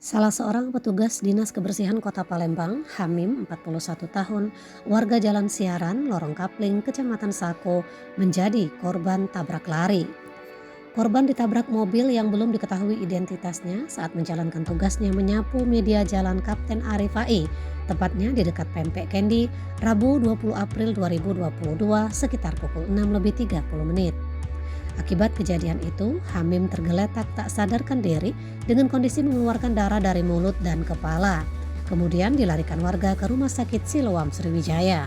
Salah seorang petugas Dinas Kebersihan Kota Palembang, Hamim, 41 tahun, warga Jalan Siaran, Lorong Kapling, Kecamatan Sako, menjadi korban tabrak lari. Korban ditabrak mobil yang belum diketahui identitasnya saat menjalankan tugasnya menyapu media jalan Kapten Arif AI, tepatnya di dekat Pempek Kendi, Rabu 20 April 2022 sekitar pukul 6:30. Akibat kejadian itu, Hamim tergeletak tak sadarkan diri dengan kondisi mengeluarkan darah dari mulut dan kepala. Kemudian dilarikan warga ke Rumah Sakit Siloam Sriwijaya.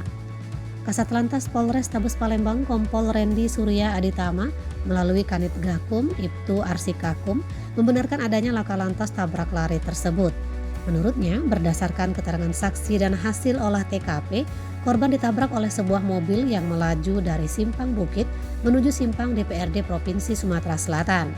Kasat Lantas Polrestabes Palembang Kompol Rendi Surya Aditama melalui Kanit Gakum Ibtu Arsikakum membenarkan adanya laka lantas tabrak lari tersebut. Menurutnya, berdasarkan keterangan saksi dan hasil olah TKP, korban ditabrak oleh sebuah mobil yang melaju dari Simpang Bukit menuju Simpang DPRD Provinsi Sumatera Selatan.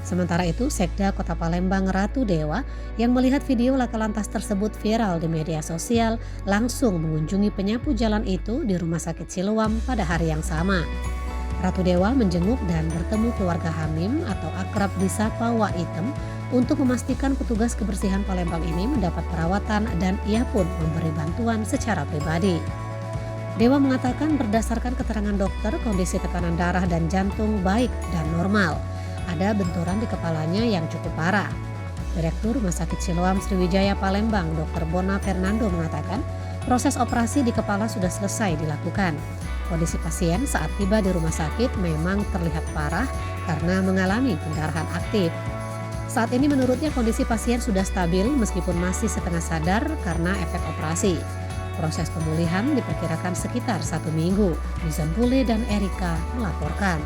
Sementara itu, Sekda Kota Palembang Ratu Dewa yang melihat video laka lantas tersebut viral di media sosial langsung mengunjungi penyapu jalan itu di Rumah Sakit Siloam pada hari yang sama. Ratu Dewa menjenguk dan bertemu keluarga Hamim atau akrab disapa Wak Item untuk memastikan petugas kebersihan Palembang ini mendapat perawatan dan ia pun memberi bantuan secara pribadi. Dewa mengatakan berdasarkan keterangan dokter kondisi tekanan darah dan jantung baik dan normal. Ada benturan di kepalanya yang cukup parah. Direktur Rumah Sakit Siloam Sriwijaya Palembang Dr. Bona Fernando mengatakan proses operasi di kepala sudah selesai dilakukan. Kondisi pasien saat tiba di rumah sakit memang terlihat parah karena mengalami pendarahan aktif. Saat ini menurutnya kondisi pasien sudah stabil meskipun masih setengah sadar karena efek operasi. Proses pemulihan diperkirakan sekitar 1 minggu. Nizam Bule dan Erika melaporkan.